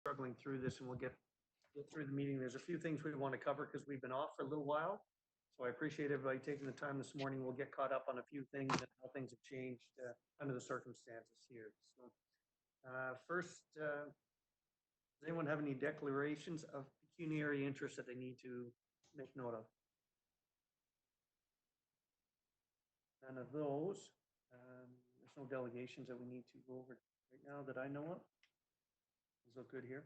struggling through this, and we'll get through the meeting. There's a few things we want to cover because we've been off for a little while. So I appreciate everybody taking the time this morning. We'll get caught up on a few things and how things have changed under the circumstances here. So first, does anyone have any declarations of pecuniary interest that they need to make note of? None of those. There's no delegations that we need to go over right now that I know of. Those look good here.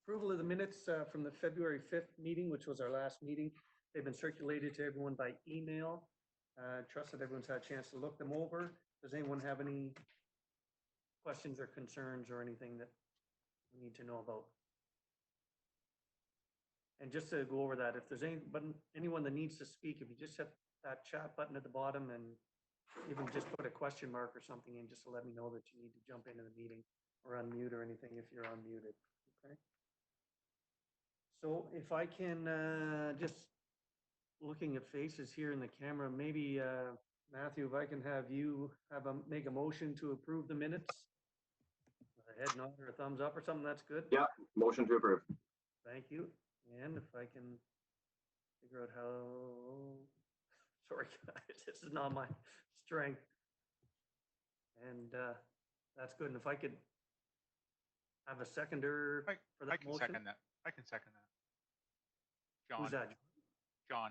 Approval of the minutes from the February 5th meeting, which was our last meeting. They've been circulated to everyone by email. Trust that everyone's had a chance to look them over. Does anyone have any questions or concerns or anything that we need to know about? And just to go over that, if there's anyone that needs to speak, if you just hit that chat button at the bottom and even just put a question mark or something in just to let me know that you need to jump into the meeting or unmute or anything if you're unmuted. Okay. So if I can just looking at faces here in the camera, maybe Matthew, if I can have you make a motion to approve the minutes. A head nod or a thumbs up or something, that's good. Yeah, motion to approve. Thank you. And if I can figure out how, sorry guys, this is not my strength. And that's good. And if I could have a seconder for that motion. Second that. I can second that. John. Who's that? John.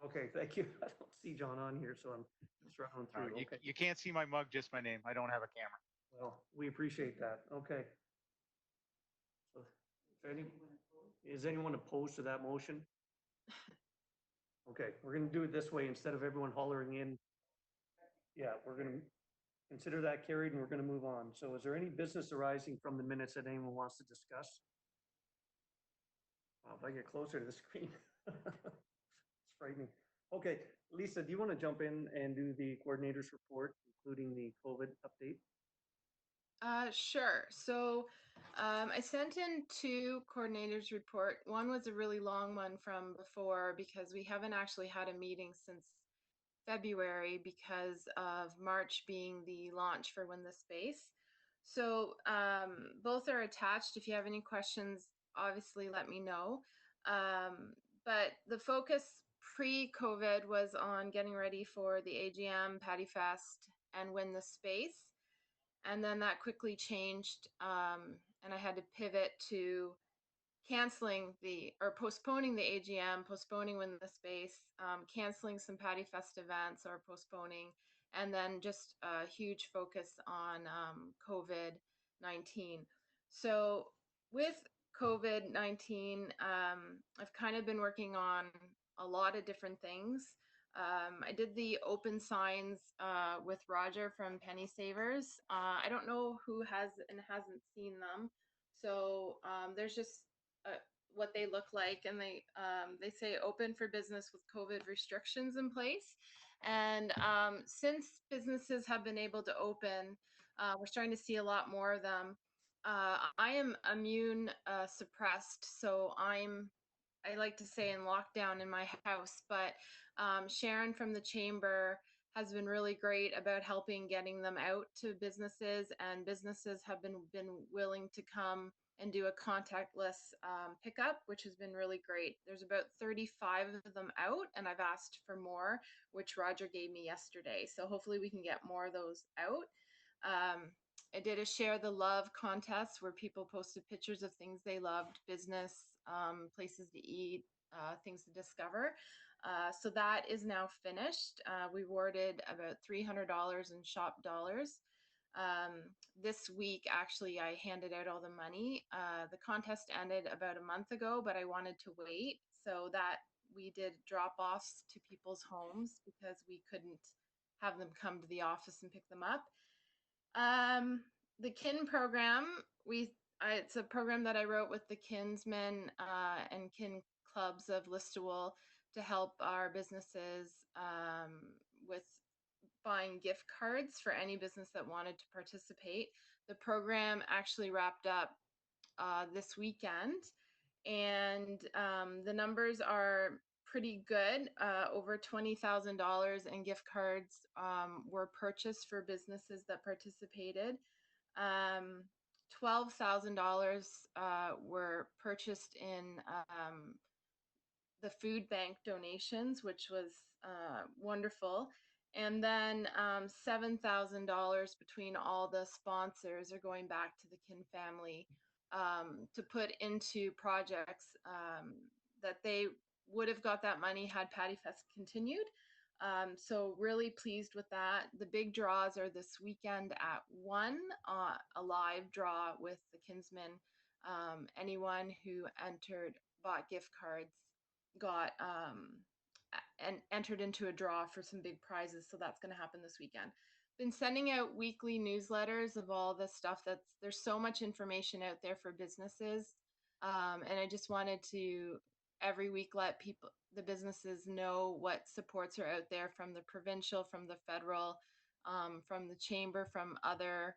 Okay, thank you. I don't see John on here, so I'm just running through. No, okay. You can't see my mug, just my name. I don't have a camera. Well, we appreciate that. Okay. So, is anyone opposed to that motion? Okay, we're going to do it this way instead of everyone hollering in. Yeah, we're going to consider that carried and we're going to move on. So is there any business arising from the minutes that anyone wants to discuss? Well, if I get closer to the screen, it's frightening. Okay, Lisa, do you want to jump in and do the coordinator's report, including the COVID update? Sure. So I sent in 2 coordinators report. One was a really long one from before because we haven't actually had a meeting since February because of March being the launch for Win the Space. So both are attached. If you have any questions, obviously let me know. But the focus pre-COVID was on getting ready for the AGM, Patty Fest, and Win the Space. And then that quickly changed, and I had to pivot to postponing the AGM, postponing Win the Space, canceling some Patty Fest events or postponing, and then just a huge focus on COVID-19. So with COVID-19, I've kind of been working on a lot of different things. I did the open signs with Roger from Penny Savers. I don't know who has and hasn't seen them. So there's just what they look like, and they say open for business with COVID restrictions in place. And since businesses have been able to open, we're starting to see a lot more of them. I am immune suppressed, so I like to say in lockdown in my house, but Sharon from the chamber has been really great about helping getting them out to businesses, and businesses have been willing to come and do a contactless pickup, which has been really great. There's about 35 of them out, and I've asked for more, which Roger gave me yesterday. So hopefully we can get more of those out. I did a Share the Love contest where people posted pictures of things they loved, business, places to eat, things to discover. So that is now finished. We awarded about $300 in shop dollars. This week, actually, I handed out all the money. The contest ended about a month ago, but I wanted to wait. So that we did drop-offs to people's homes because we couldn't have them come to the office and pick them up. The kin program, it's a program that I wrote with the kinsmen and kin clubs of Listwell to help our businesses with buying gift cards for any business that wanted to participate. The program actually wrapped up this weekend, and the numbers are pretty good. Over $20,000 in gift cards were purchased for businesses that participated. $12,000 were purchased in the food bank donations, which was wonderful. And then $7,000 between all the sponsors are going back to the Kin family to put into projects that they would have got that money had Patty Fest continued. So really pleased with that. The big draws are this weekend at 1, a live draw with the Kinsmen. Anyone who bought gift cards got and entered into a draw for some big prizes. So that's going to happen this weekend. Been sending out weekly newsletters of all the stuff there's so much information out there for businesses. And I just wanted to every week let the businesses know what supports are out there from the provincial, from the federal, from the chamber, from other,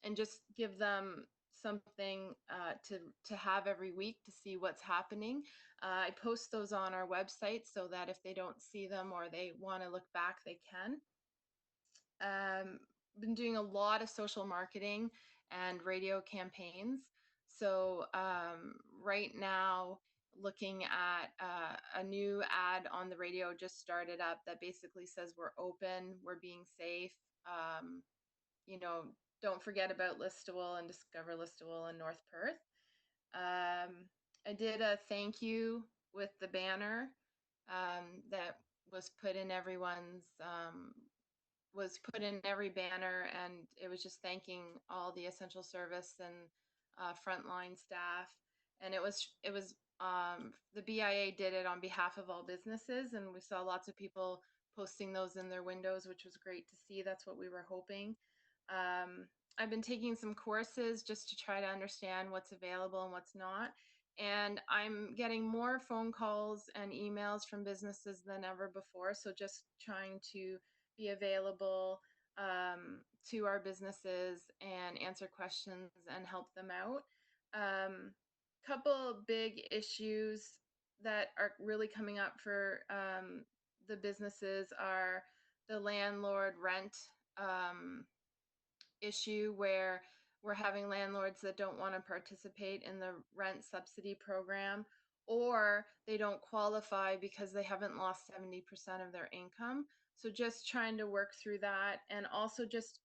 and just give them something to have every week to see what's happening. I post those on our website so that if they don't see them or they want to look back, they can. Been doing a lot of social marketing and radio campaigns. So right now, looking at a new ad on the radio just started up that basically says we're open, we're being safe. You know, don't forget about Listwell and discover Listwell in North Perth. I did a thank you with the banner that was put in every banner, and it was just thanking all the essential service and frontline staff. And it was the BIA did it on behalf of all businesses, and we saw lots of people posting those in their windows, which was great to see. That's what we were hoping. I've been taking some courses just to try to understand what's available and what's not. And I'm getting more phone calls and emails from businesses than ever before. So just trying to be available to our businesses and answer questions and help them out. Couple big issues that are really coming up for the businesses are the landlord rent issue, where we're having landlords that don't want to participate in the rent subsidy program, or they don't qualify because they haven't lost 70% of their income. So just trying to work through that, and also just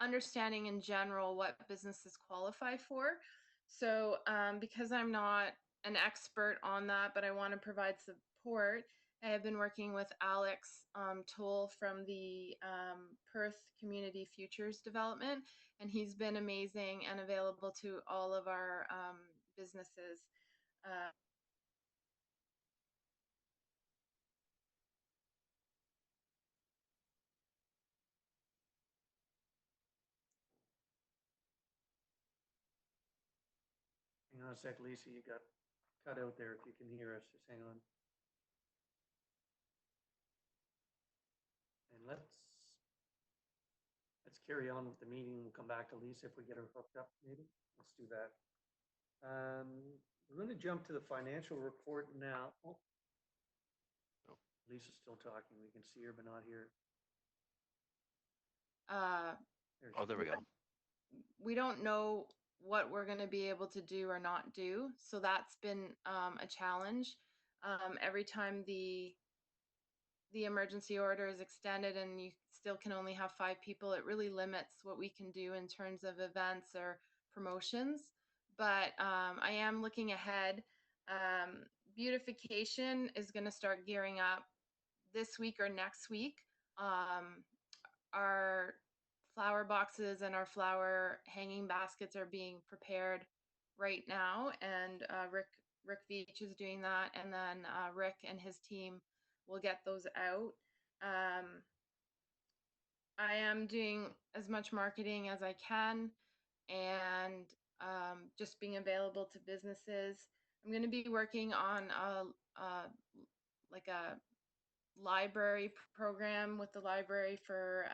understanding in general what businesses qualify for. So because I'm not an expert on that, but I want to provide support, I have been working with Alex Toll from the Perth Community Futures Development, and he's been amazing and available to all of our businesses. Hang on a sec, Lisa, you got cut out there. If you can hear us, just hang on. And let's carry on with the meeting. We'll come back to Lisa if we get her hooked up, maybe. Let's do that. We're going to jump to the financial report now. Oh, Lisa's still talking. We can see her, but not hear. There we go. We don't know what we're going to be able to do or not do. So that's been a challenge. Every time the emergency order is extended and you still can only have 5 people, it really limits what we can do in terms of events or promotions. But I am looking ahead. Beautification is going to start gearing up this week or next week. Our flower boxes and our flower hanging baskets are being prepared right now, and Rick Veach is doing that, and then Rick and his team will get those out. I am doing as much marketing as I can, and just being available to businesses. I'm going to be working on like a library program with the library for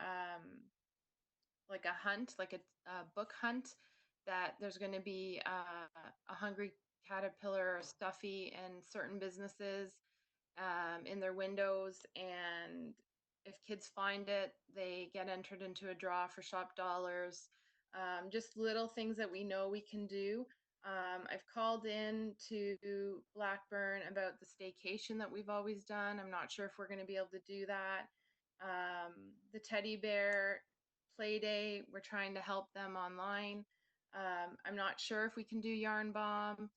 like a hunt, like a book hunt, that there's going to be a hungry caterpillar or stuffy in certain businesses in their windows, and if kids find it, they get entered into a draw for shop dollars. just little things that we know we can do. I've called in to Blackburn about the staycation that we've always done. I'm not sure if we're going to be able to do that. The teddy bear play day, we're trying to help them online. I'm not sure if we can do yarn bomb.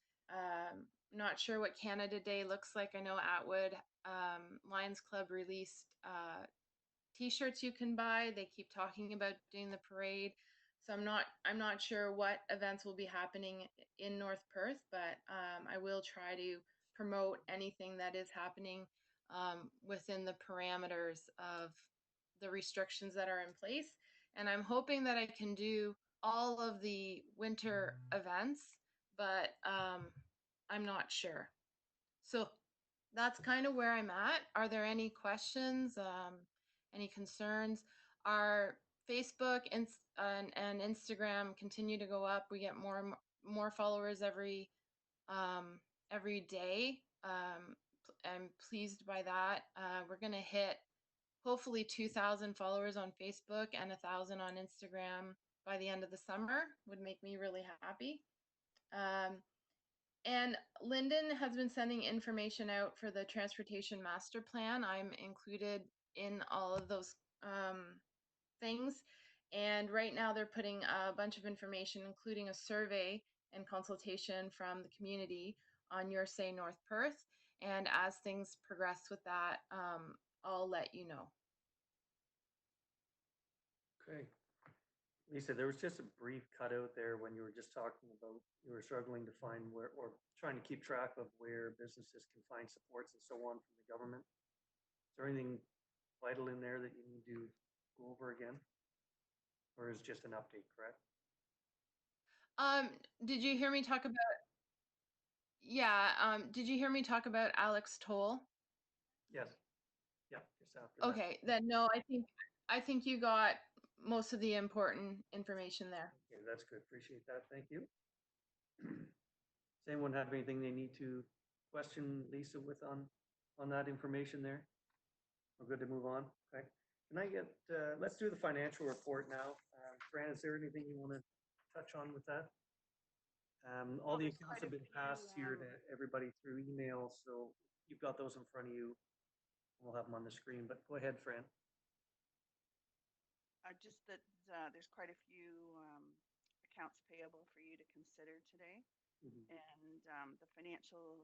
Not sure what Canada Day looks like. I know Atwood Lions Club released t-shirts you can buy. They keep talking about doing the parade. So I'm not sure what events will be happening in North Perth, but I will try to promote anything that is happening within the parameters of the restrictions that are in place. And I'm hoping that I can do all of the winter events, but I'm not sure. So that's kind of where I'm at. Are there any questions? Any concerns? Our Facebook and Instagram continue to go up. We get more followers every day. I'm pleased by that. We're gonna hit hopefully 2,000 followers on Facebook and 1,000 on Instagram by the end of the summer. Would make me really happy. And Lyndon has been sending information out for the transportation master plan. I'm included in all of those things. And right now they're putting a bunch of information, including a survey and consultation from the community on Your Say North Perth. And as things progress with that, I'll let you know. Okay. Lisa, there was just a brief cutout there when you were just talking about, you were struggling to find where, or trying to keep track of where businesses can find supports and so on from the government. Is there anything vital in there that you need to go over again? Or is it just an update, correct? Did you hear me talk about, yeah, did you hear me talk about Alex Toll? Yes. Yeah, just after that. Okay, then no, I think you got most of the important information there. Okay, that's good. Appreciate that. Thank you. Does anyone have anything they need to question Lisa with on that information there? We're good to move on. Okay. Can I get, let's do the financial report now. Fran, is there anything you want to touch on with that? All the there's accounts quite have a been passed few, here to everybody through email, so you've got those in front of you. We'll have them on the screen, but go ahead, Fran. Just that there's quite a few accounts payable for you to consider today. Mhm. And the financial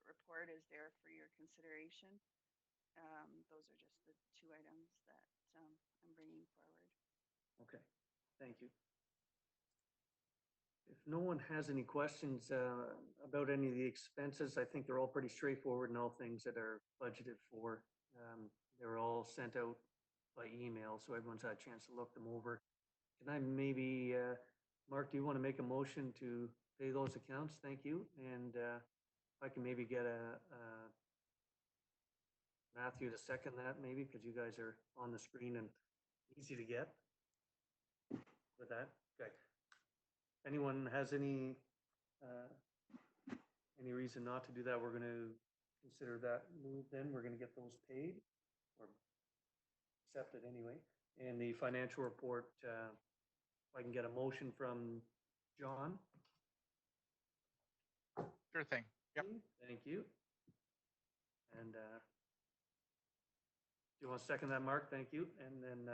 report is there for your consideration. Those are just the two items that I'm bringing forward. Okay, thank you. If no one has any questions about any of the expenses, I think they're all pretty straightforward and all things that are budgeted for. They're all sent out by email, so everyone's had a chance to look them over. Can I maybe, Mark, do you want to make a motion to pay those accounts? Thank you. And if I can maybe get a Matthew to second that maybe, because you guys are on the screen and easy to get with that. Okay. Anyone has any reason not to do that? We're going to consider that move then. We're going to get those paid or accepted anyway. And the financial report, if I can get a motion from John. Sure thing. Yep. Thank you. And do you want to second that, Mark? Thank you. And then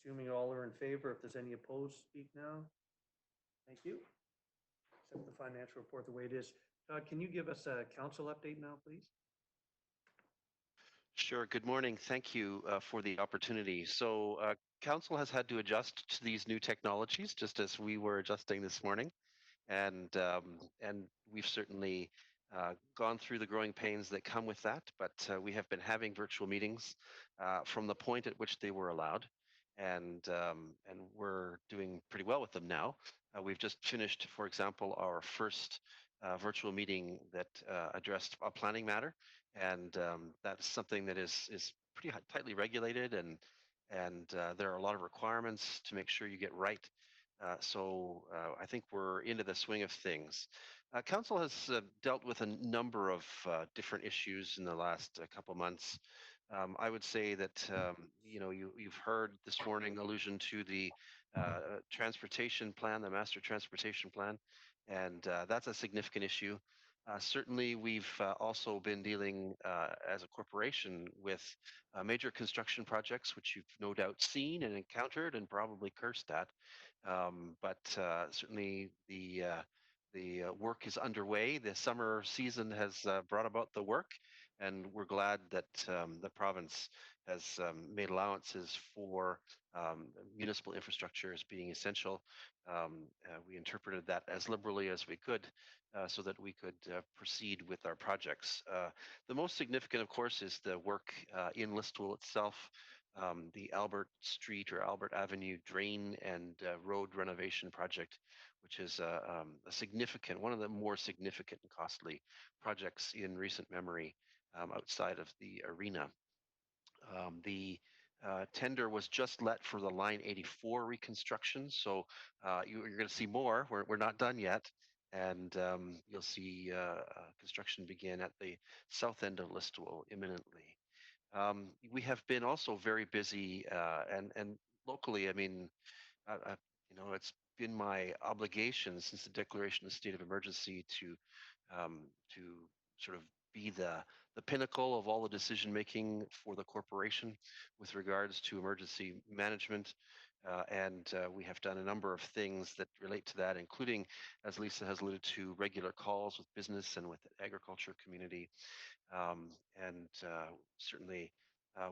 assuming all are in favor, if there's any opposed, speak now. Thank you. Accept the financial report the way it is. Todd, can you give us a council update now, please? Sure. Good morning. Thank you for the opportunity. So council has had to adjust to these new technologies, just as we were adjusting this morning. And we've certainly gone through the growing pains that come with that, but we have been having virtual meetings from the point at which they were allowed, and we're doing pretty well with them now. We've just finished, for example, our first virtual meeting that addressed a planning matter, and that's something that is pretty tightly regulated, and there are a lot of requirements to make sure you get right. So I think we're into the swing of things. Council has dealt with a number of different issues in the last couple months. I would say that you've heard this morning allusion to the transportation plan, the master transportation plan, and that's a significant issue. Certainly, we've also been dealing as a corporation with major construction projects, which you've no doubt seen and encountered and probably cursed at. But certainly the work is underway. The summer season has brought about the work, and we're glad that the province has made allowances for municipal infrastructure as being essential. We interpreted that as liberally as we could so that we could proceed with our projects. The most significant, of course, is the work in Listwell itself. The Albert Street or Albert Avenue drain and road renovation project, which is a significant, one of the more significant and costly projects in recent memory outside of the arena. The tender was just let for the Line 84 reconstruction, so you're going to see more. We're not done yet, and you'll see construction begin at the south end of Listwell imminently. We have been also very busy, and locally, I mean, it's been my obligation since the declaration of state of emergency to sort of be the pinnacle of all the decision making for the corporation with regards to emergency management. And we have done a number of things that relate to that, including, as Lisa has alluded to, regular calls with business and with the agriculture community. And certainly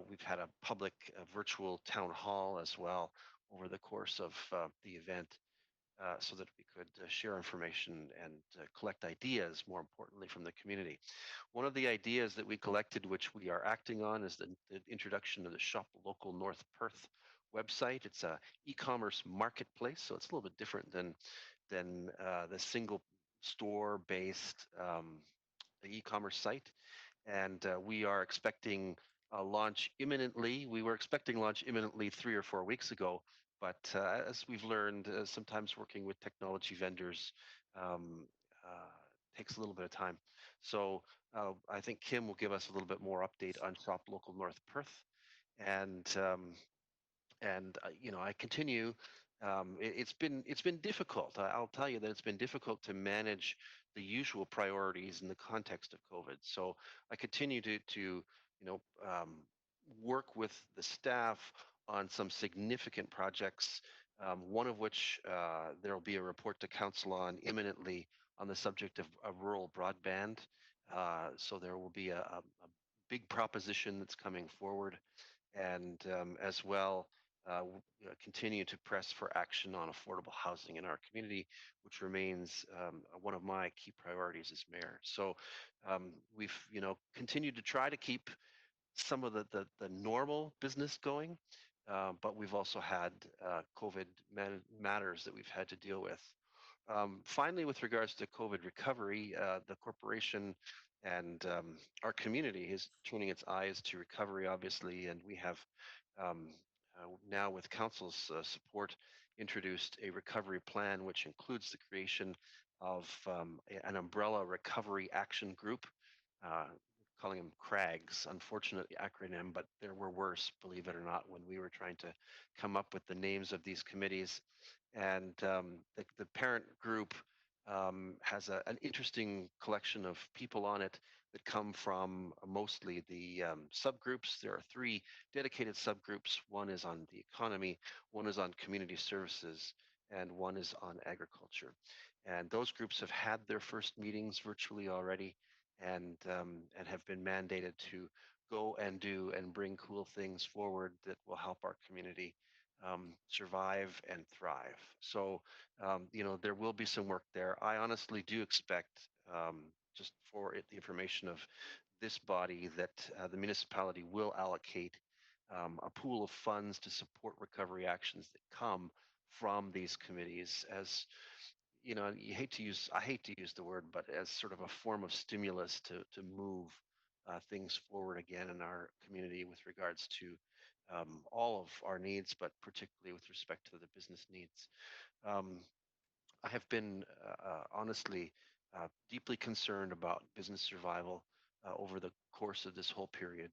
we've had a public virtual town hall as well over the course of the event so that we could share information and collect ideas, more importantly, from the community. One of the ideas that we collected, which we are acting on, is the introduction of the Shop Local North Perth website. It's a e-commerce marketplace, so it's a little bit different than the single store-based e-commerce site. And we are expecting launch imminently. We were expecting launch imminently 3 or 4 weeks ago, but as we've learned, sometimes working with technology vendors um, takes a little bit of time. So I think Kim will give us a little bit more update on Shop Local North Perth. And I continue. It's been difficult. I'll tell you that it's been difficult to manage the usual priorities in the context of COVID. So I continue to work with the staff on some significant projects. One of which there will be a report to council on imminently on the subject of rural broadband. So there will be a big proposition that's coming forward, and as well continue to press for action on affordable housing in our community, which remains one of my key priorities as mayor. So we've continued to try to keep some of the normal business going, but we've also had COVID matters that we've had to deal with. Finally, with regards to COVID recovery, the corporation and our community is turning its eyes to recovery, obviously, and we have now, with council's support, introduced a recovery plan which includes the creation of an umbrella recovery action group, uh, calling them CRAGs, unfortunately acronym, but there were worse, believe it or not, when we were trying to come up with the names of these committees. And the parent group has an interesting collection of people on it that come from mostly the subgroups. There are 3 dedicated subgroups. One is on the economy, one is on community services, and one is on agriculture. And those groups have had their first meetings virtually already, and have been mandated to go and do and bring cool things forward that will help our community survive and thrive. So, there will be some work there. I honestly do expect, just for the information of this body, that the municipality will allocate a pool of funds to support recovery actions that come from these committees as I hate to use the word, but as sort of a form of stimulus to move things forward again in our community with regards to all of our needs, but particularly with respect to the business needs. Um, I have been honestly deeply concerned about business survival over the course of this whole period.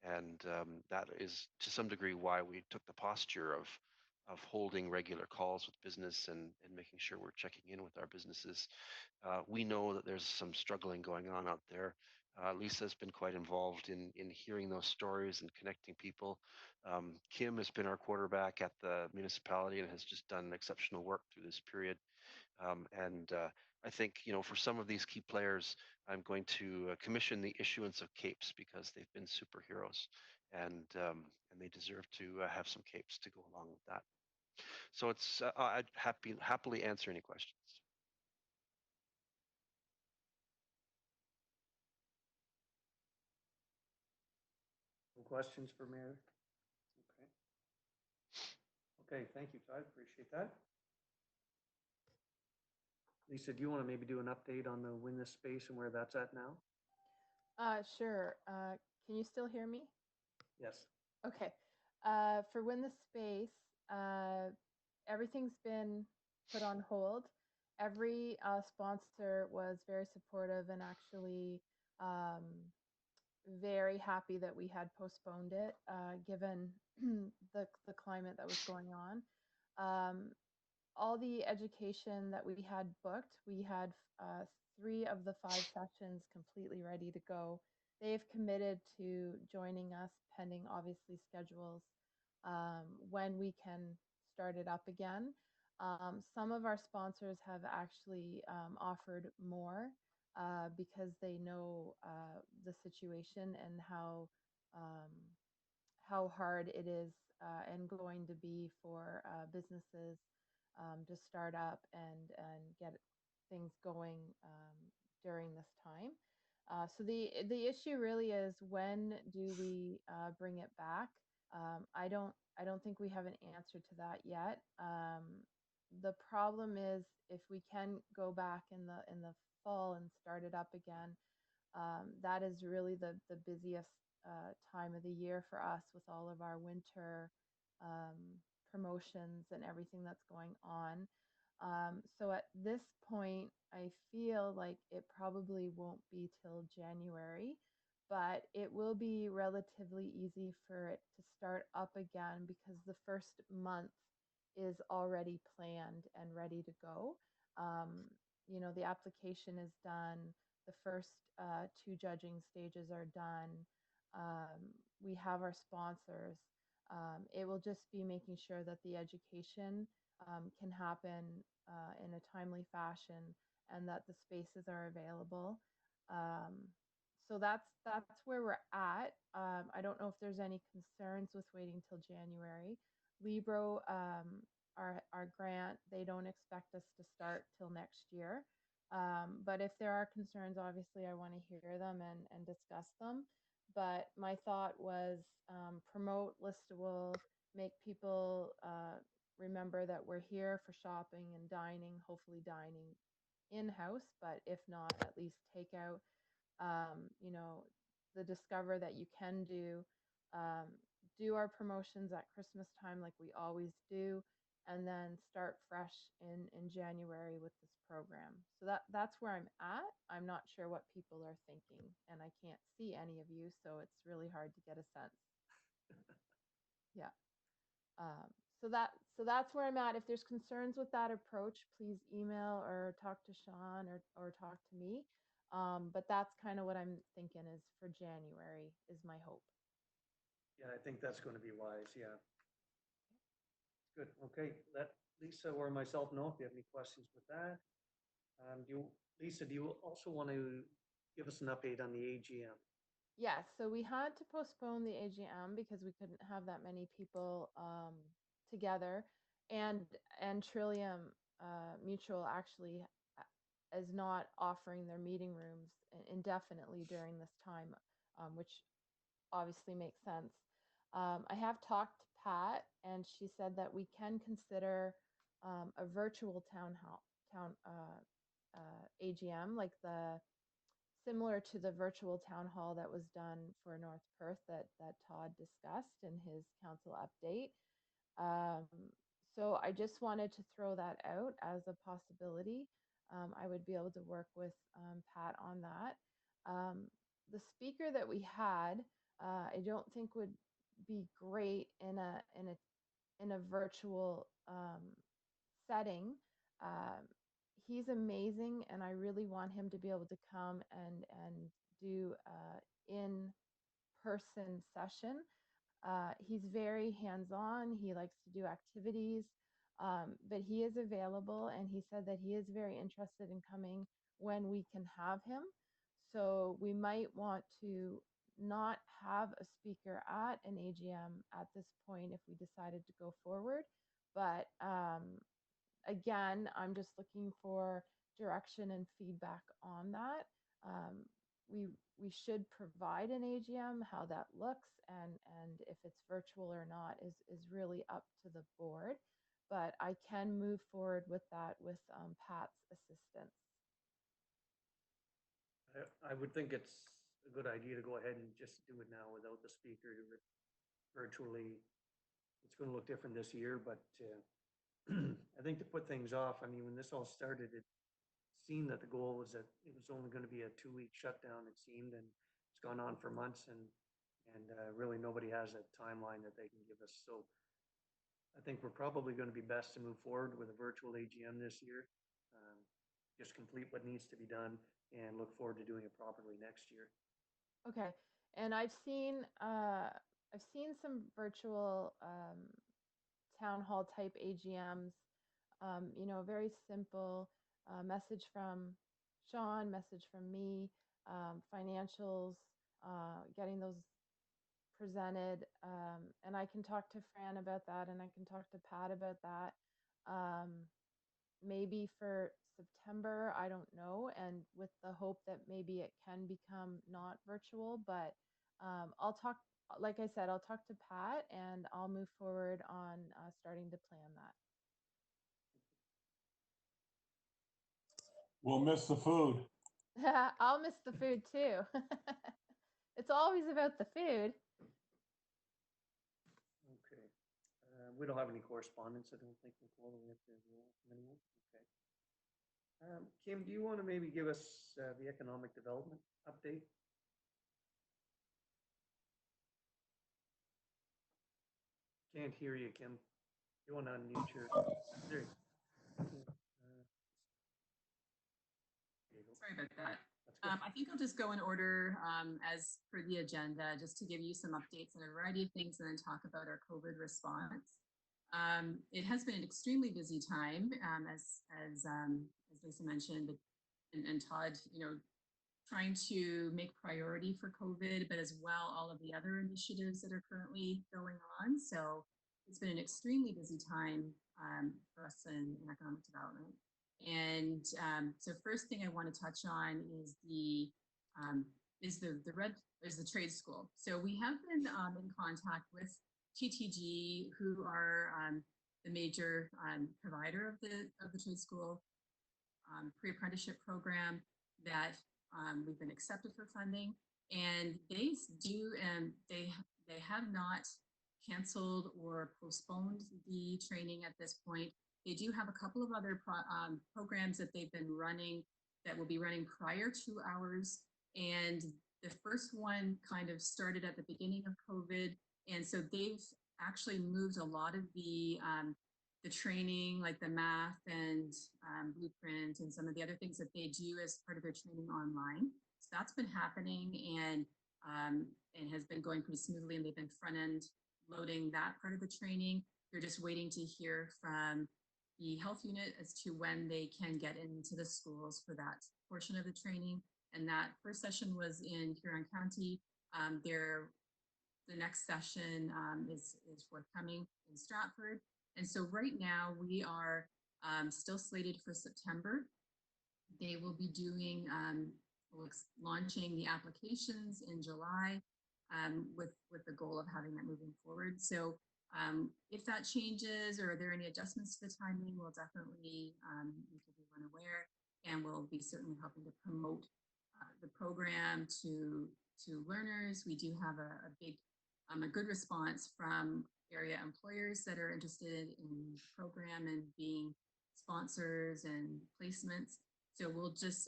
And that is to some degree why we took the posture of holding regular calls with business and making sure we're checking in with our businesses. We know that there's some struggling going on out there. Lisa's been quite involved in hearing those stories and connecting people. Kim has been our quarterback at the municipality and has just done exceptional work through this period. I think, for some of these key players, I'm going to commission the issuance of capes because they've been superheroes, and they deserve to have some capes to go along with that. So I'd happily answer any questions. No questions for Mayor? Okay. Okay, thank you, Todd. Appreciate that. Lisa, do you want to maybe do an update on the Win This Space and where that's at now? Sure. Can you still hear me? Yes. Okay. For Win the Space, everything's been put on hold. Every sponsor was very supportive and actually very happy that we had postponed it, given the climate that was going on. All the education that we had booked, we had 3 of the 5 sessions completely ready to go. They've committed to joining us pending obviously schedules when we can start it up again. Some of our sponsors have actually offered more because they know the situation and how hard it is and going to be for businesses to start up and get things going during this time. So the issue really is, when do we bring it back? I don't think we have an answer to that yet. The problem is, if we can go back in the fall and start it up again, that is really the busiest time of the year for us, with all of our winter promotions and everything that's going on. So at this point, I feel like it probably won't be till January, but it will be relatively easy for it to start up again because the first month is already planned and ready to go. The application is done. The first 2 judging stages are done. We have our sponsors. It will just be making sure that the education can happen in a timely fashion and that the spaces are available. So that's where we're at. I don't know if there's any concerns with waiting till January. Libro, our grant, they don't expect us to start till next year. But if there are concerns, obviously I want to hear them and discuss them. But my thought was, promote Listwell, make people remember that we're here for shopping and dining, hopefully dining in-house, but if not, at least take out, the Discover that you can do our promotions at Christmas time like we always do, and then start fresh in January with this program. So that's where I'm at. I'm not sure what people are thinking, and I can't see any of you, so it's really hard to get a sense. Yeah. So that's where I'm at. If there's concerns with that approach, please email or talk to Sean or talk to me. But that's kind of what I'm thinking is for January is my hope. Yeah, I think that's going to be wise. Yeah. Good. Okay. Let Lisa or myself know if you have any questions with that. Lisa, do you also want to give us an update on the AGM? Yes, so we had to postpone the AGM because we couldn't have that many people together, and Trillium Mutual actually is not offering their meeting rooms indefinitely during this time, which obviously makes sense. I have talked to Pat, and she said that we can consider a virtual town AGM, like similar to the virtual town hall that was done for North Perth that Todd discussed in his council update. So I just wanted to throw that out as a possibility. I would be able to work with Pat on that. The speaker that we had, I don't think would be great in a virtual setting. He's amazing, and I really want him to be able to come and do in-person session. He's very hands-on. He likes to do activities, but he is available, and he said that he is very interested in coming when we can have him. So we might want to not have a speaker at an AGM at this point if we decided to go forward. But again, I'm just looking for direction and feedback on that. We should provide an AGM. How that looks and if it's virtual or not is really up to the board. But I can move forward with that with Pat's assistance. I would think it's a good idea to go ahead and just do it now without the speaker. Do it virtually. It's going to look different this year, but I think to put things off, I mean, when this all started, it seemed that the goal was that it was only going to be a 2-week shutdown, it seemed, and it's gone on for months, and really nobody has a timeline that they can give us. So I think we're probably going to be best to move forward with a virtual AGM this year. Just complete what needs to be done and look forward to doing it properly next year. Okay, and I've seen some virtual town hall type AGMs. You know, very simple message from Sean, message from me, financials, getting those presented, and I can talk to Fran about that, and I can talk to Pat about that. Maybe for September, I don't know, and with the hope that maybe it can become not virtual, but I'll talk, like I said, I'll talk to Pat and I'll move forward on starting to plan that. We'll miss the food. I'll miss the food too. It's always about the food. Okay. We don't have any correspondence, I don't think, Nicole. We have to roll anymore. Okay. Kim, do you want to maybe give us the economic development update? Can't hear you, Kim. You want to unmute your. There you go. There you go. Sorry about that. That's good. I think I'll just go in order as per the agenda, just to give you some updates on a variety of things and then talk about our COVID response. It has been an extremely busy time, as Lisa mentioned, and Todd, you know, trying to make priority for COVID, but as well all of the other initiatives that are currently going on. So it's been an extremely busy time for us in economic development. And so first thing I want to touch on is the trade school. So we have been in contact with TTG, who are the major provider of the trade school pre-apprenticeship program that we've been accepted for funding, and they do, and they have not canceled or postponed the training at this point. They do have a couple of other programs that they've been running that will be running prior to ours, and the first one kind of started at the beginning of COVID, and so they've actually moved a lot of the training, like the math and blueprint and some of the other things that they do as part of their training online. So that's been happening and has been going pretty smoothly, and they've been front end loading that part of the training. They're just waiting to hear from the health unit as to when they can get into the schools for that portion of the training. And that first session was in Huron County. The next session is forthcoming in Stratford. And so right now we are still slated for September. They will be doing, launching the applications in July with the goal of having that moving forward. So if that changes or are there any adjustments to the timing, we'll definitely make everyone aware, and we'll be certainly helping to promote the program to learners. We do have a good response from area employers that are interested in the program and being sponsors and placements. So we'll just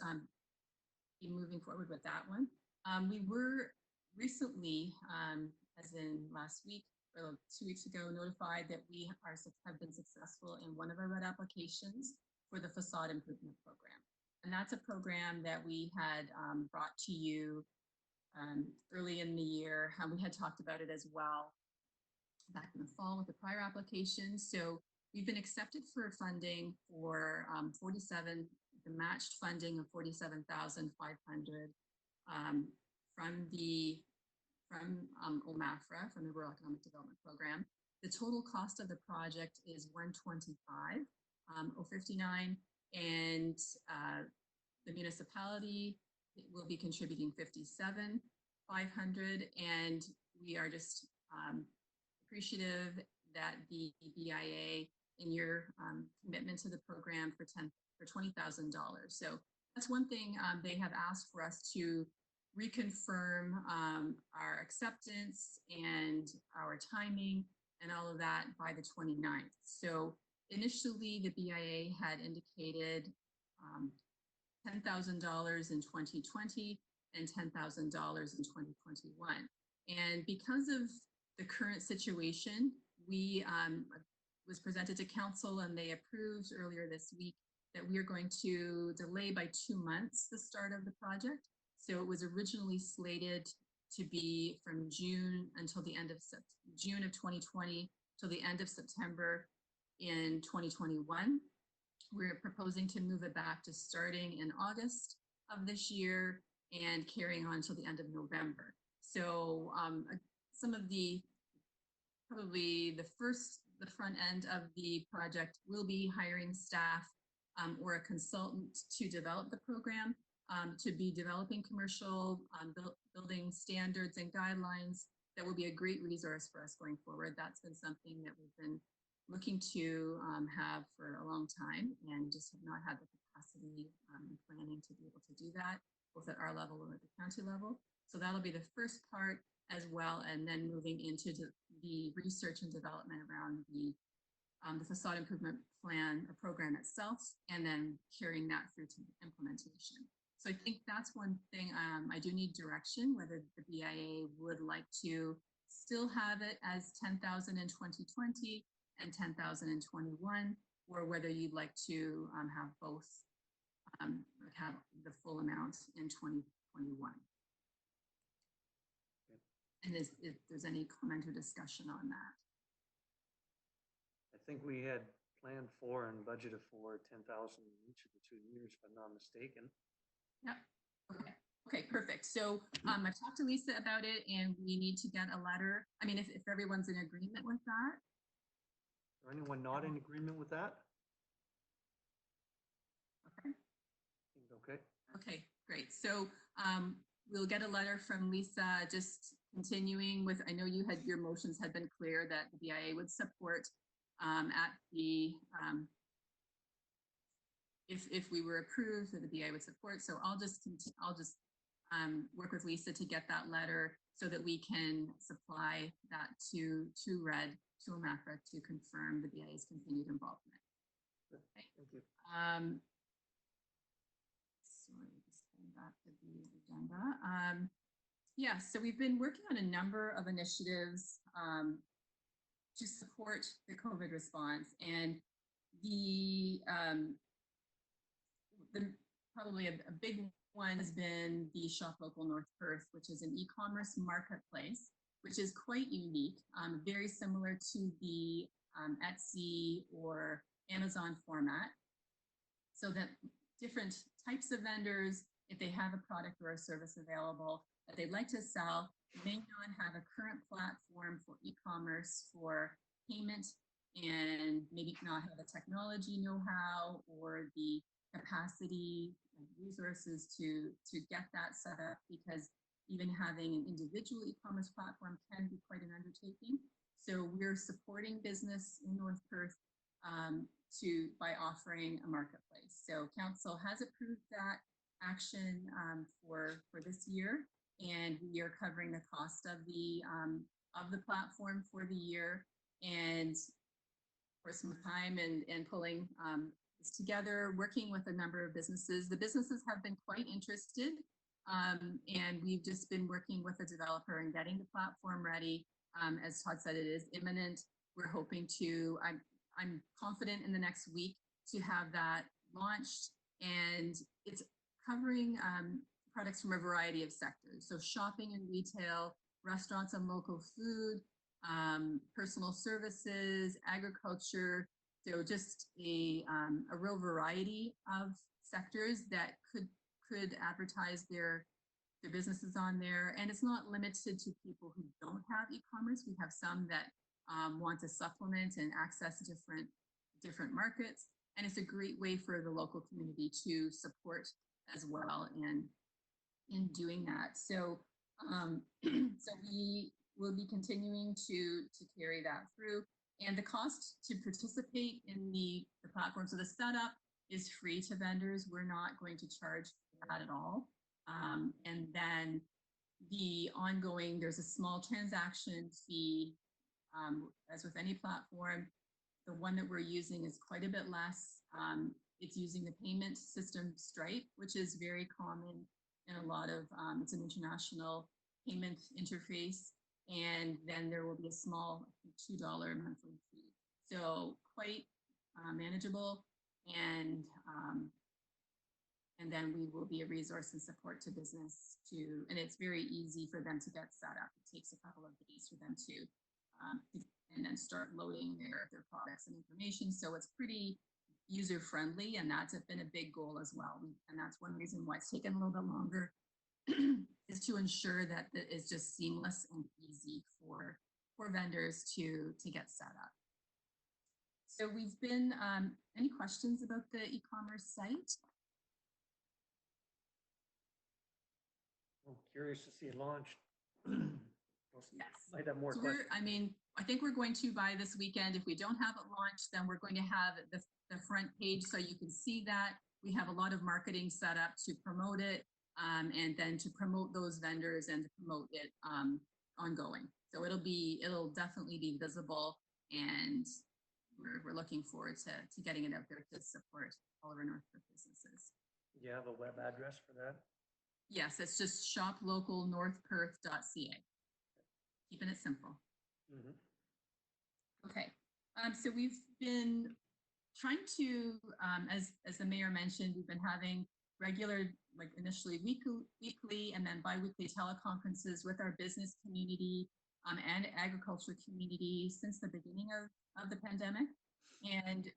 be moving forward with that one. recently, as in last week or 2 weeks ago, notified that we have been successful in one of our RED applications for the facade improvement program. And that's a program that we had brought to you early in the year. We had talked about it as well back in the fall with the prior application. So we've been accepted for funding for the matched funding of 47,500 from OMAFRA, from the Rural Economic Development Program. The total cost of the project is 125,059, and the municipality will be contributing 57,500, and we are just appreciative that the BIA in your commitment to the program for $20,000. So that's one thing they have asked for us to reconfirm our acceptance and our timing and all of that by the 29th. So initially the BIA had indicated $10,000 in 2020 and $10,000 in 2021. And because of the current situation, we was presented to council and they approved earlier this week that we are going to delay by 2 months the start of the project. So it was originally slated to be from June until the end of June of 2020 till the end of September in 2021. We're proposing to move it back to starting in August of this year and carrying on until the end of November. So some of probably the front end of the project will be hiring staff or a consultant to develop the program, to be developing commercial building standards and guidelines. That will be a great resource for us going forward. That's been something that we've been looking to have for a long time and just have not had the capacity and planning to be able to do that, both at our level or at the county level. So that'll be the first part as well, and then moving into the research and development around the facade improvement plan or program itself, and then carrying that through to implementation. So I think that's one thing. I do need direction whether the BIA would like to still have it as 10,000 in 2020 and 10,000 in 21, or whether you'd like to have both, have the full amount in 2021. And if there's any comment or discussion on that. I think we had planned for and budgeted for 10,000 in each of the 2 years, if I'm not mistaken. Yep. Okay, perfect. So I've talked to Lisa about it and we need to get a letter. I mean, if everyone's in agreement with that. Is there anyone not in agreement with that? Okay. Okay. Okay, great. So we'll get a letter from Lisa, just continuing with, I know your motions had been clear that the BIA would support at the, if we were approved, that the BIA would support. So I'll just work with Lisa to get that letter so that we can supply that to RED, to OMAFRA, to confirm the BIA's continued involvement. Okay. Thank you. Sorry, just going back to the agenda. Yeah, so we've been working on a number of initiatives to support the COVID response, and the probably a big one has been the Shop Local North Perth, which is an e-commerce marketplace, which is quite unique, very similar to the Etsy or Amazon format, so that different types of vendors, if they have a product or a service available that they'd like to sell, may not have a current platform for e-commerce for payment, and maybe not have the technology know-how or the capacity and resources to get that set up, because even having an individual e-commerce platform can be quite an undertaking. So we're supporting business in North Perth by offering a marketplace. So council has approved that action for this year, and we are covering the cost of the platform for the year, and for some time and pulling this together, working with a number of businesses. The businesses have been quite interested And we've just been working with the developer and getting the platform ready. As Todd said, it is imminent. We're hoping to, I'm confident in the next week to have that launched, and it's covering products from a variety of sectors. So shopping and retail, restaurants and local food, personal services, agriculture. So just a real variety of sectors that could advertise their businesses on there. And it's not limited to people who don't have e-commerce. We have some that want to supplement and access different markets. And it's a great way for the local community to support as well in doing that. So so we will be continuing to carry that through. And the cost to participate in the platform, so the setup is free to vendors. We're not going to charge for that at all. And then the ongoing, there's a small transaction fee, as with any platform. The one that we're using is quite a bit less. It's using the payment system Stripe, which is very common in a lot of, it's an international payment interface. And then there will be a small $2 monthly fee. So quite manageable. And then we will be a resource and support to business and it's very easy for them to get set up. It takes a couple of days for them to and then start loading their products and information. So it's pretty user friendly, and that's been a big goal as well. And that's one reason why it's taken a little bit longer is to ensure that it's just seamless and easy for vendors to get set up. So we've been, any questions about the e-commerce site? I'm curious to see it launched. Yes. Might have more So questions. I think we're going to by this weekend. If we don't have it launched, then we're going to have the front page so you can see that. We have a lot of marketing set up to promote it, and then to promote those vendors and to promote it ongoing. So it'll definitely be visible, and we're looking forward to getting it out there to support all of our North Perth businesses. Do you have a web address for that? Yes, it's just shoplocalnorthperth.ca. Keeping it simple. Mm-hmm. Okay, so we've been trying to, as the mayor mentioned, we've been having regular, like initially weekly and then bi-weekly teleconferences with our business community and agriculture community since the beginning of the pandemic. And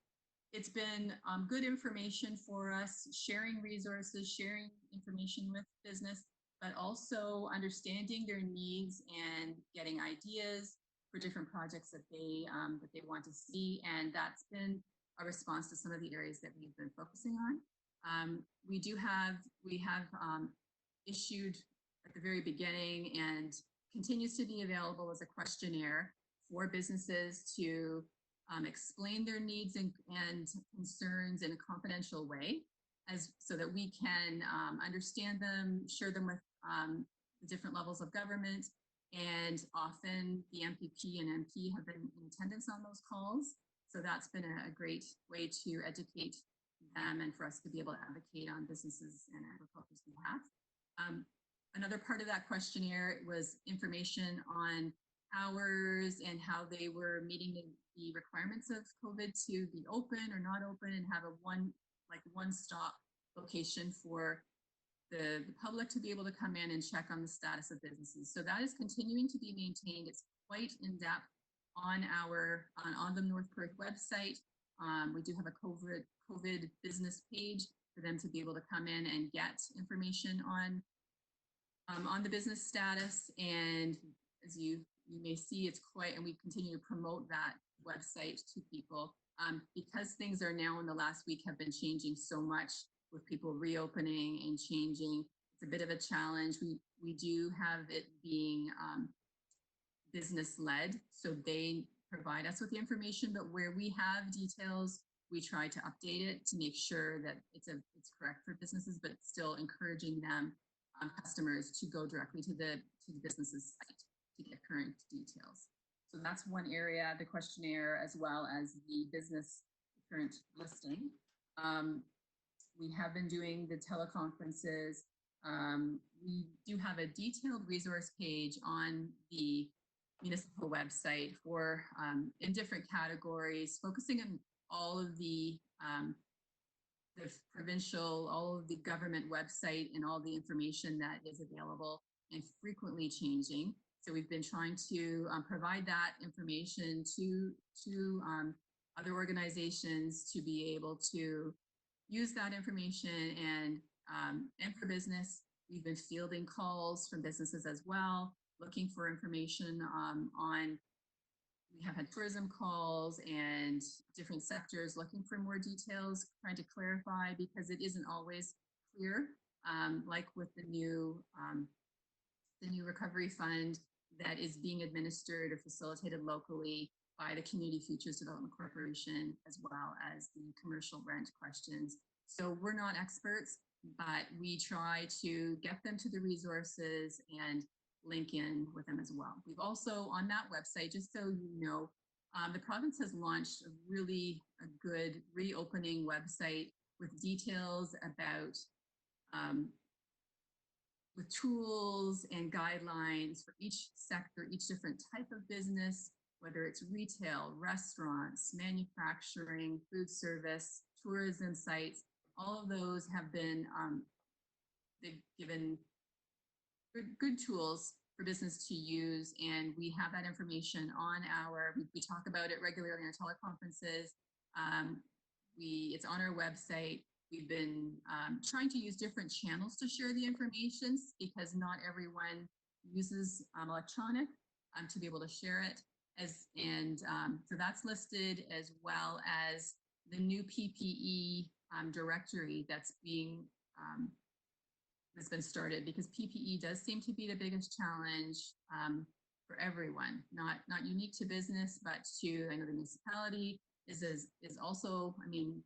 it's been good information for us, sharing resources, sharing information with business, but also understanding their needs and getting ideas for different projects that they want to see. And that's been a response to some of the areas that we've been focusing on. We have issued at the very beginning and continues to be available as a questionnaire for businesses to explain their needs and concerns in a confidential way, so that we can understand them, share them with the different levels of government. And often the MPP and MP have been in attendance on those calls. So that's been a great way to educate them and for us to be able to advocate on businesses and agriculture's behalf. Another part of that questionnaire was information on hours and how they were meeting the requirements of COVID to be open or not open, and have a one-stop location for the public to be able to come in and check on the status of businesses. So that is continuing to be maintained. It's quite in-depth on the North Perth website. We do have a COVID business page for them to be able to come in and get information on the business status. And as you may see, it's quite, and we continue to promote that website to people because things are now in the last week have been changing so much with people reopening and changing. It's a bit of a challenge. We do have it being business led, so they provide us with the information, but where we have details, we try to update it to make sure that it's correct for businesses, but still encouraging them, customers, to go directly to the business's site to get current details. So that's one area, the questionnaire, as well as the business current listing. We have been doing the teleconferences we do have a detailed resource page on the municipal website for in different categories, focusing on all of the provincial, all of the government website and all the information that is available and frequently changing. So we've been trying to provide that information to other organizations to be able to use that information and for business. We've been fielding calls from businesses as well, looking for information we have had tourism calls and different sectors looking for more details, trying to clarify because it isn't always clear, like with the new recovery fund that is being administered or facilitated locally by the Community Futures Development Corporation, as well as the commercial rent questions. So we're not experts, but we try to get them to the resources and link in with them as well. We've also on that website, just so you know, the province has launched a good reopening website with details about with tools and guidelines for each sector, each different type of business, whether it's retail, restaurants, manufacturing, food service, tourism sites. All of those have been, they've given good tools for business to use, and we have that information on we talk about it regularly in our teleconferences. It's on our website. We've been trying to use different channels to share the information because not everyone uses electronic to be able to share it. So that's listed, as well as the new PPE directory that's been started, because PPE does seem to be the biggest challenge for everyone, not unique to business, but I know the municipality is also, I mean,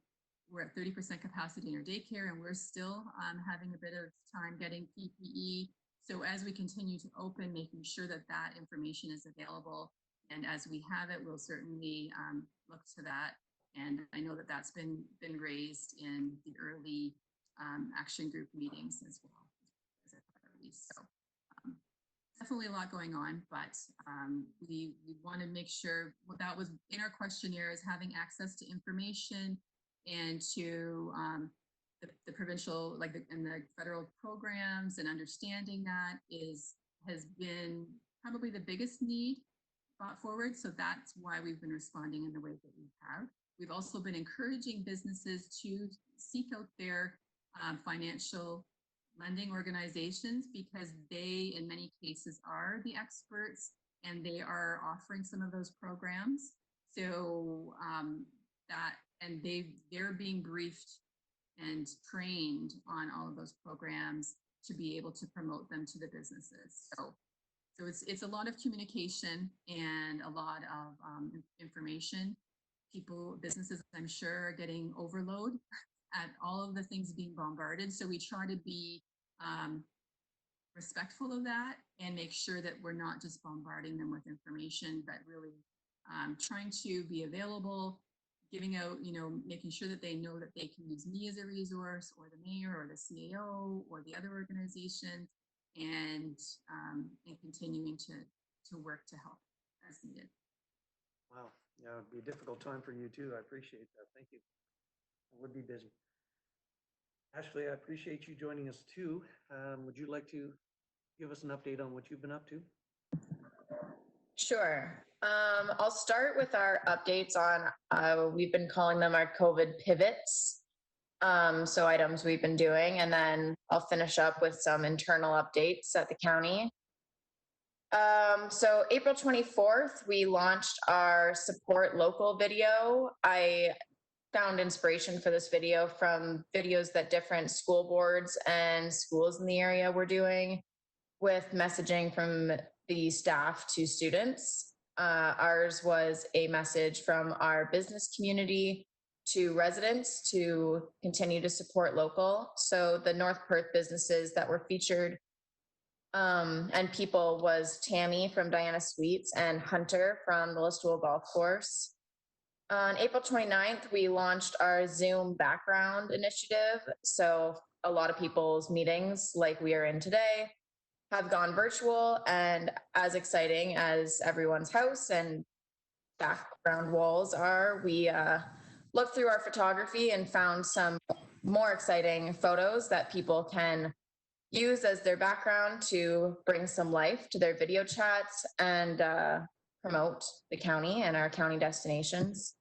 we're at 30% capacity in our daycare, and we're still having a bit of time getting PPE. So as we continue to open, making sure that that information is available, and as we have it, we'll certainly look to that. And I know that that's been raised in the early action group meetings as well. So definitely a lot going on, but we want to make sure what that was in our questionnaire is having access to information and to the provincial, and the federal programs, and understanding that has been probably the biggest need brought forward. So that's why we've been responding in the way that we have. We've also been encouraging businesses to seek out their financial lending organizations, because they, in many cases, are the experts and they are offering some of those programs. So they're being briefed and trained on all of those programs to be able to promote them to the businesses. So it's a lot of communication and a lot of information. Businesses, I'm sure, are getting overload at all of the things being bombarded. So we try to be respectful of that and make sure that we're not just bombarding them with information, but really trying to be available, giving out, making sure that they know that they can use me as a resource, or the mayor, or the CAO, or the other organizations, and continuing to work to help as needed. Wow, yeah, it'd be a difficult time for you too. I appreciate that. Thank you. I would be busy. Ashley, I appreciate you joining us too. Would you like to give us an update on what you've been up to? Sure. I'll start with our updates on, we've been calling them our COVID pivots. So items we've been doing, and then I'll finish up with some internal updates at the county. So April 24th, we launched our support local video. I found inspiration for this video from videos that different school boards and schools in the area were doing, with messaging from the staff to students. Ours was a message from our business community to residents to continue to support local. So the North Perth businesses that were featured and people was Tammy from Diana Sweets and Hunter from the Listwell Golf Course. On April 29th, we launched our Zoom background initiative. So a lot of people's meetings like we are in today have gone virtual, and as exciting as everyone's house and background walls are, we looked through our photography and found some more exciting photos that people can use as their background to bring some life to their video chats and promote the county and our county destinations.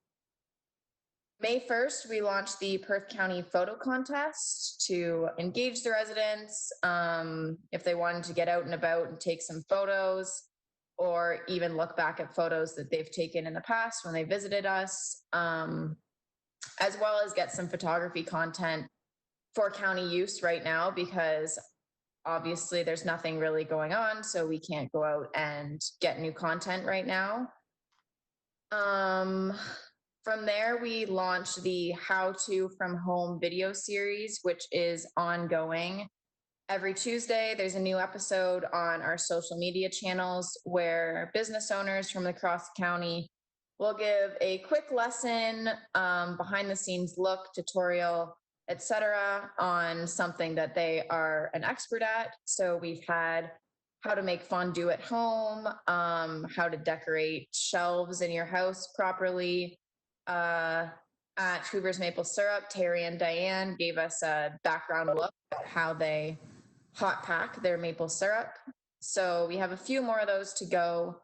May 1st, we launched the Perth County Photo Contest to engage the residents if they wanted to get out and about and take some photos, or even look back at photos that they've taken in the past when they visited us, as well as get some photography content for county use right now, because obviously there's nothing really going on, so we can't go out and get new content right now. From there, we launched the How To From Home video series, which is ongoing. Every Tuesday, there's a new episode on our social media channels where business owners from across the county will give a quick lesson, behind the scenes look, tutorial, etc., on something that they are an expert at. So we've had how to make fondue at home, how to decorate shelves in your house properly. At Hoover's Maple Syrup, Terry and Diane gave us a background look at how they hot pack their maple syrup. So we have a few more of those to go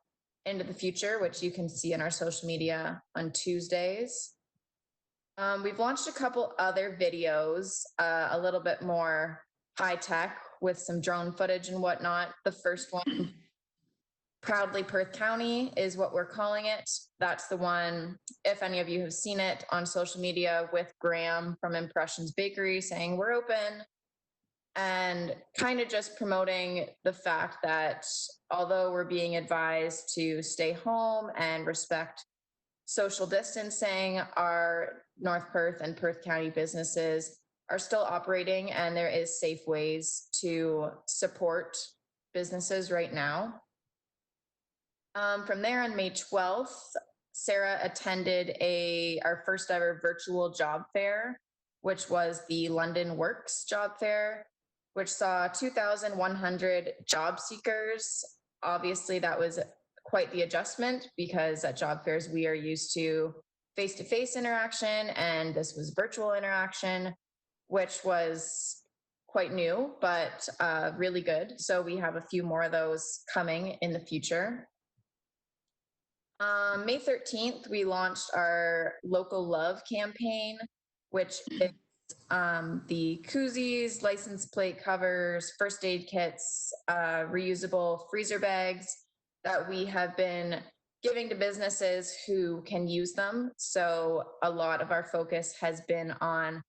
into the future, which you can see in our social media on Tuesdays. We've launched a couple other videos, a little bit more high tech with some drone footage and whatnot. The first one, Proudly Perth County, is what we're calling it. That's the one, if any of you have seen it on social media, with Graham from Impressions Bakery saying we're open, and kind of just promoting the fact that although we're being advised to stay home and respect social distancing, our North Perth and Perth County businesses are still operating, and there is safe ways to support businesses right now. From there, on May 12th, Sarah attended our first ever virtual job fair, which was the London Works job fair, which saw 2,100 job seekers. Obviously, that was quite the adjustment, because at job fairs, we are used to face-to-face interaction, and this was virtual interaction, which was quite new, but really good. So we have a few more of those coming in the future. May 13th, we launched our Local Love campaign, which is the koozies, license plate covers, first aid kits, reusable freezer bags that we have been giving to businesses who can use them. So a lot of our focus has been on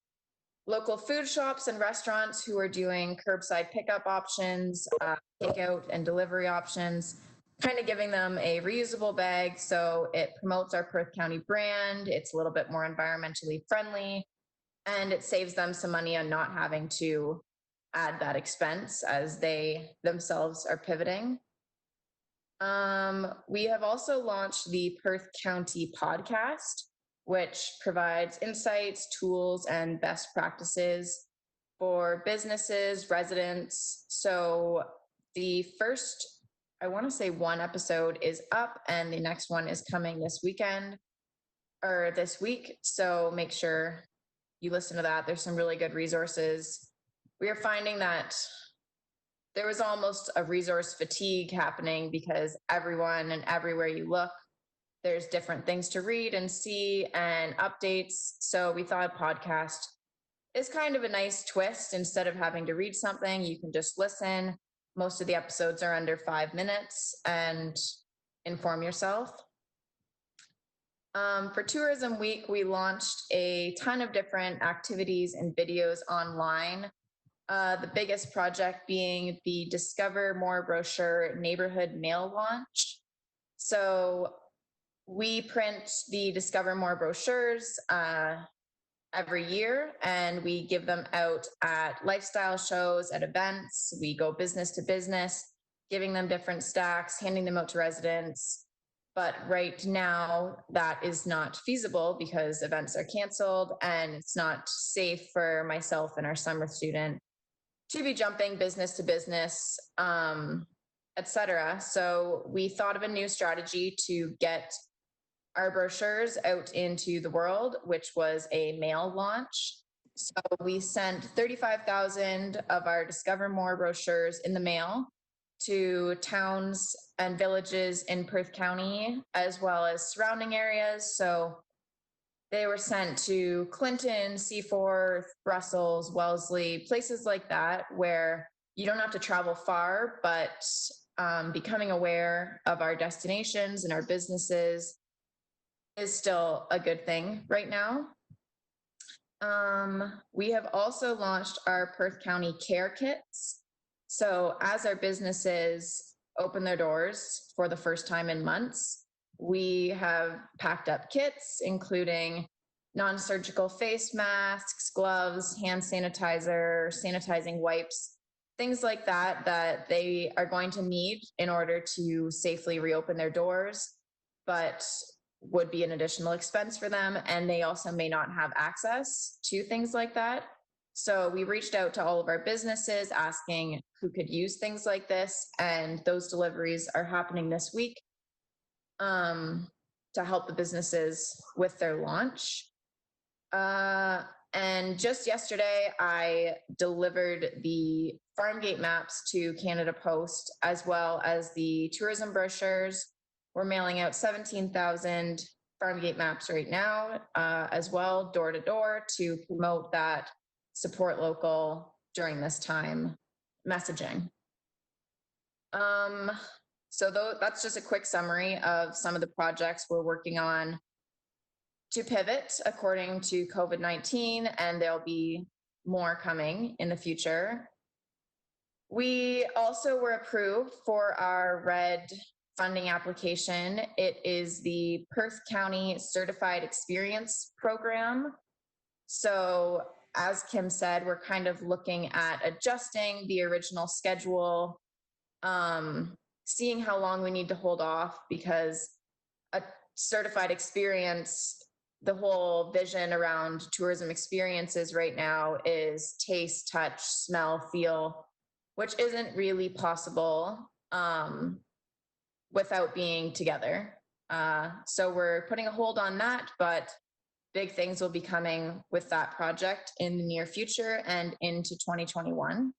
local food shops and restaurants who are doing curbside pickup options, takeout and delivery options, kind of giving them a reusable bag so it promotes our Perth County brand. It's a little bit more environmentally friendly, and it saves them some money on not having to add that expense as they themselves are pivoting. We have also launched the Perth County podcast, which provides insights, tools, and best practices for businesses, residents. So the first, I want to say, one episode is up, and the next one is coming this weekend or this week. So make sure you listen to that. There's some really good resources. We are finding that there was almost a resource fatigue happening, because everyone and everywhere you look, there's different things to read and see and updates. So we thought a podcast is kind of a nice twist. Instead of having to read something, you can just listen. Most of the episodes are under 5 minutes and inform yourself. For Tourism Week, we launched a ton of different activities and videos online. The biggest project being the Discover More Brochure neighborhood mail launch. So we print the Discover More brochures every year, and we give them out at lifestyle shows, at events. We go business to business, giving them different stacks, handing them out to residents, But right now, that is not feasible because events are canceled and it's not safe for myself and our summer student to be jumping business to business, etc. So we thought of a new strategy to get our brochures out into the world, which was a mail launch. So we sent 35,000 of our Discover More brochures in the mail to towns and villages in Perth County, as well as surrounding areas. So they were sent to Clinton, Seaforth, Brussels, Wellesley, places like that, where you don't have to travel far, but becoming aware of our destinations and our businesses is still a good thing right now. We have also launched our Perth County Care Kits. So as our businesses open their doors for the first time in months, we have packed up kits, including non-surgical face masks, gloves, hand sanitizer, sanitizing wipes, things like that, that they are going to need in order to safely reopen their doors, but would be an additional expense for them. And they also may not have access to things like that. So we reached out to all of our businesses asking who could use things like this. And those deliveries are happening this week to help the businesses with their launch. And just yesterday, I delivered the farm gate maps to Canada Post, as well as the tourism brochures. We're mailing out 17,000 farm gate maps right now, as well, door to door, to promote that support local during this time messaging. So that's just a quick summary of some of the projects we're working on to pivot according to COVID-19, and there'll be more coming in the future. We also were approved for our RED funding application. It is the Perth County Certified Experience Program. So as Kim said, we're kind of looking at adjusting the original schedule, seeing how long we need to hold off, because a certified experience, the whole vision around tourism experiences right now is taste, touch, smell, feel, which isn't really possible without being together. So we're putting a hold on that, but big things will be coming with that project in the near future and into 2021.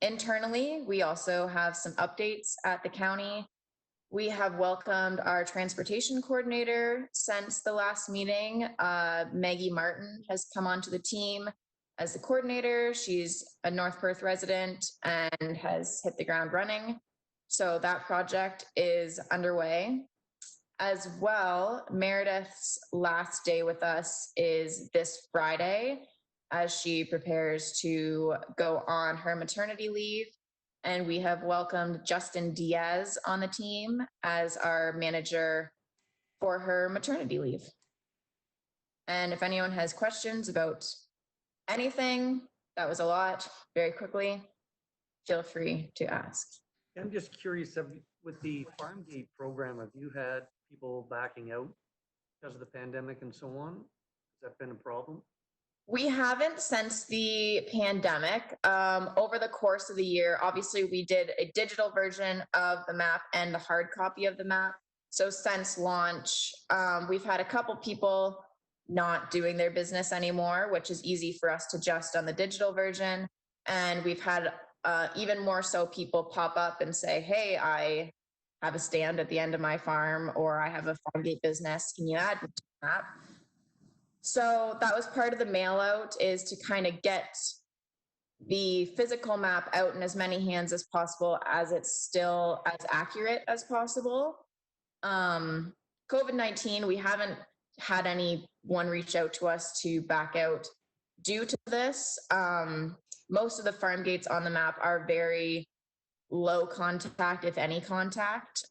Internally, we also have some updates at the county. We have welcomed our transportation coordinator since the last meeting. Maggie Martin has come onto the team as the coordinator. She's a North Perth resident and has hit the ground running. So that project is underway. As well, Meredith's last day with us is this Friday, as she prepares to go on her maternity leave. And we have welcomed Justin Diaz on the team as our manager for her maternity leave. And if anyone has questions about anything, that was a lot, very quickly, feel free to ask. I'm just curious, with the farm gate program, have you had people backing out because of the pandemic and so on? Has that been a problem? We haven't since the pandemic. Over the course of the year, obviously we did a digital version of the map and the hard copy of the map. So since launch, we've had a couple people not doing their business anymore, which is easy for us to adjust on the digital version. And we've had even more so people pop up and say, hey, I have a stand at the end of my farm, or I have a farm gate business. Can you add me to the map? So that was part of the mail out, is to kind of get the physical map out in as many hands as possible, as it's still as accurate as possible. COVID-19, we haven't had anyone reach out to us to back out due to this. Most of the farm gates on the map are very low contact, if any contact.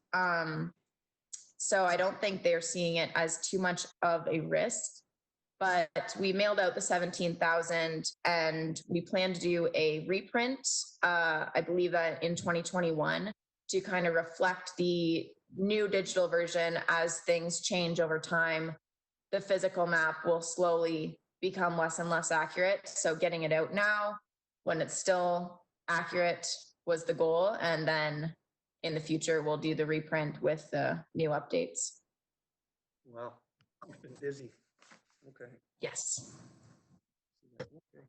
So I don't think they're seeing it as too much of a risk. But we mailed out the 17,000, and we plan to do a reprint, I believe that in 2021, to kind of reflect the new digital version. As things change over time, the physical map will slowly become less and less accurate. So getting it out now when it's still accurate was the goal. And then in the future, we'll do the reprint with the new updates. Wow, you've been busy. Okay. Yes. Okay.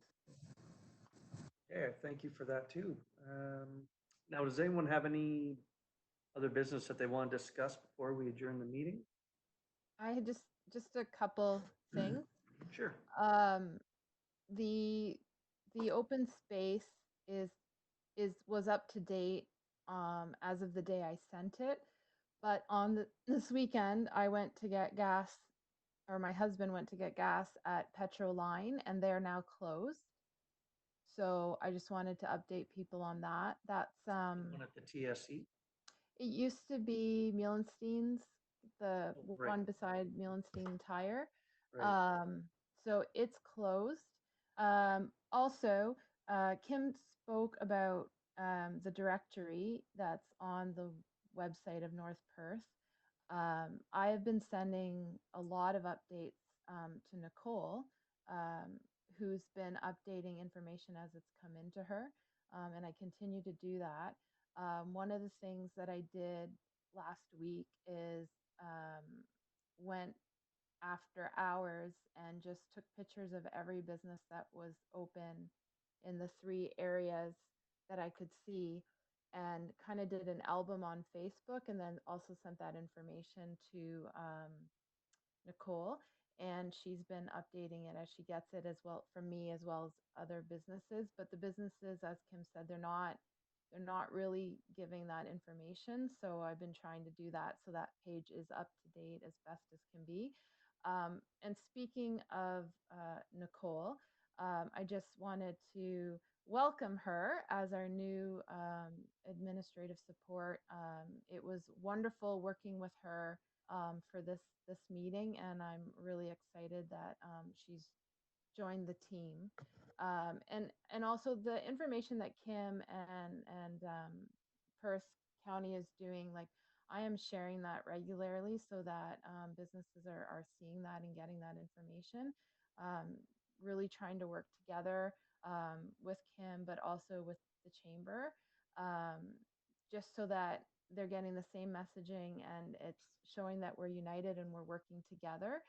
Yeah, thank you for that too. Now, does anyone have any other business that they want to discuss before we adjourn the meeting? I had just a couple things. Sure. The open space was up to date as of the day I sent it, but on this weekend I went to get gas, or my husband went to get gas at Petro Line, and they're now closed. So I just wanted to update people on that. That's One at the TSC. it used to be Meelenstein's, the Right. one beside Meelenstein Tire. Right. So it's closed. Also, Kim spoke about the directory that's on the website of North Perth. I have been sending a lot of updates to Nicole, who's been updating information as it's come into her, and I continue to do that. One of the things that I did last week is went after hours and just took pictures of every business that was open in the 3 areas that I could see, and kind of did an album on Facebook, and then also sent that information to Nicole, and she's been updating it as she gets it, as well from me as well as other businesses. But the businesses, as Kim said, they're not really giving that information. So I've been trying to do that so that page is up to date as best as can be. And speaking of Nicole, I just wanted to welcome her as our new administrative support. It was wonderful working with her for this meeting, and I'm really excited that she's joined the team. And also the information that Kim and Perth County is doing, like I am sharing that regularly so that businesses are seeing that and getting that information. Really trying to work together with Kim, but also with the chamber, just so that they're getting the same messaging and it's showing that we're united and we're working together.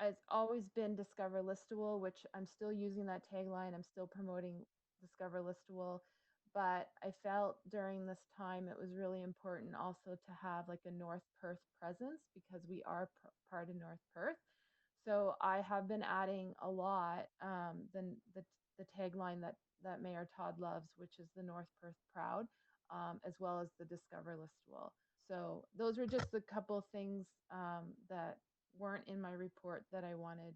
It's always been Discover Listwell, which I'm still using that tagline. I'm still promoting Discover Listwell, but I felt during this time it was really important also to have like a North Perth presence because we are part of North Perth. So I have been adding a lot the tagline that Mayor Todd loves, which is the North Perth Proud, as well as the Discover Listwell. So those were just a couple things that weren't in my report that I wanted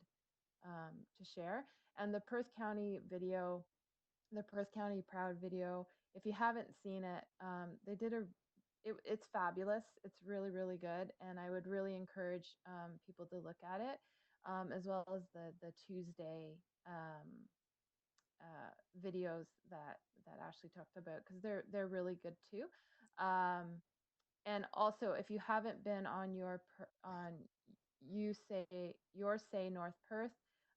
to share. And the Perth County video, the Perth County Proud video, if you haven't seen it, they did it's fabulous. It's really, really good. And I would really encourage people to look at it, as well as the Tuesday videos that Ashley talked about, because they're really good too. And also, if you haven't been on your say North Perth,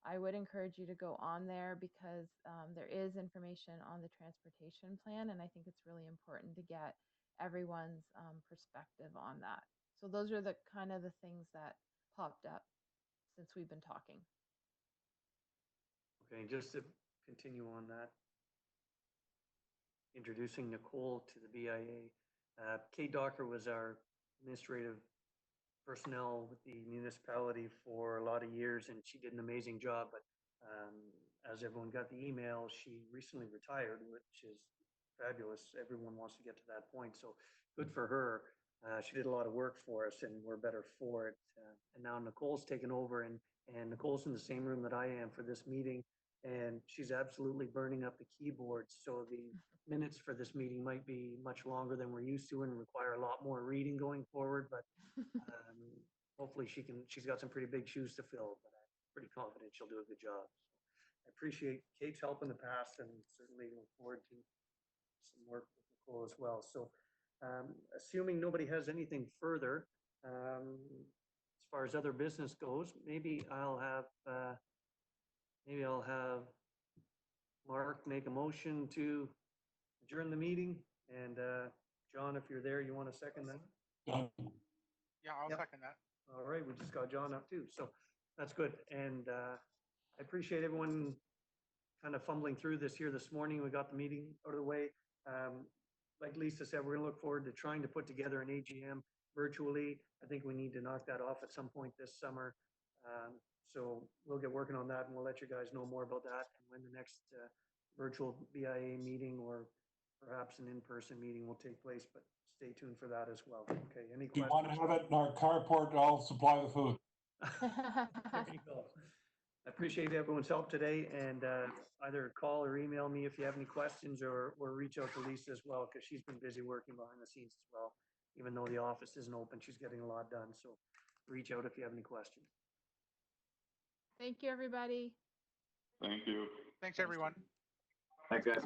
I would encourage you to go on there because there is information on the transportation plan, and I think it's really important to get everyone's perspective on that. So those are the kind of the things that popped up since we've been talking. Okay, just to continue on that, introducing Nicole to the BIA. Kate Docker was our administrative personnel with the municipality for a lot of years, and she did an amazing job. But as everyone got the email, she recently retired, which is fabulous. Everyone wants to get to that point, so good for her. She did a lot of work for us, and we're better for it. And now Nicole's taken over, and Nicole's in the same room that I am for this meeting, and she's absolutely burning up the keyboards. So the minutes for this meeting might be much longer than we're used to and require a lot more reading going forward, but hopefully she's got some pretty big shoes to fill, but I'm pretty confident she'll do a good job. So I appreciate Kate's help in the past and certainly look forward to some work with Nicole as well. So Assuming nobody has anything further, as far as other business goes, maybe I'll have Mark make a motion to adjourn the meeting. And John, if you're there, you want to second that? Yeah, I'll Yep. second that. All right, we just got John up too, so that's good. And I appreciate everyone kind of fumbling through this here this morning. We got the meeting out of the way. Like Lisa said, we're gonna look forward to trying to put together an AGM virtually. I think we need to knock that off at some point this summer. So we'll get working on that and we'll let you guys know more about that and when the next virtual BIA meeting or perhaps an in-person meeting will take place, but stay tuned for that as well. Okay, any If you questions? want to have it in our carport, I'll supply the food. There you go. I appreciate everyone's help today and either call or email me if you have any questions or reach out to Lisa as well, because she's been busy working behind the scenes as well. Even though the office isn't open, she's getting a lot done. So reach out if you have any questions. Thank you, everybody. Thank you. Thanks, everyone. Thanks, guys.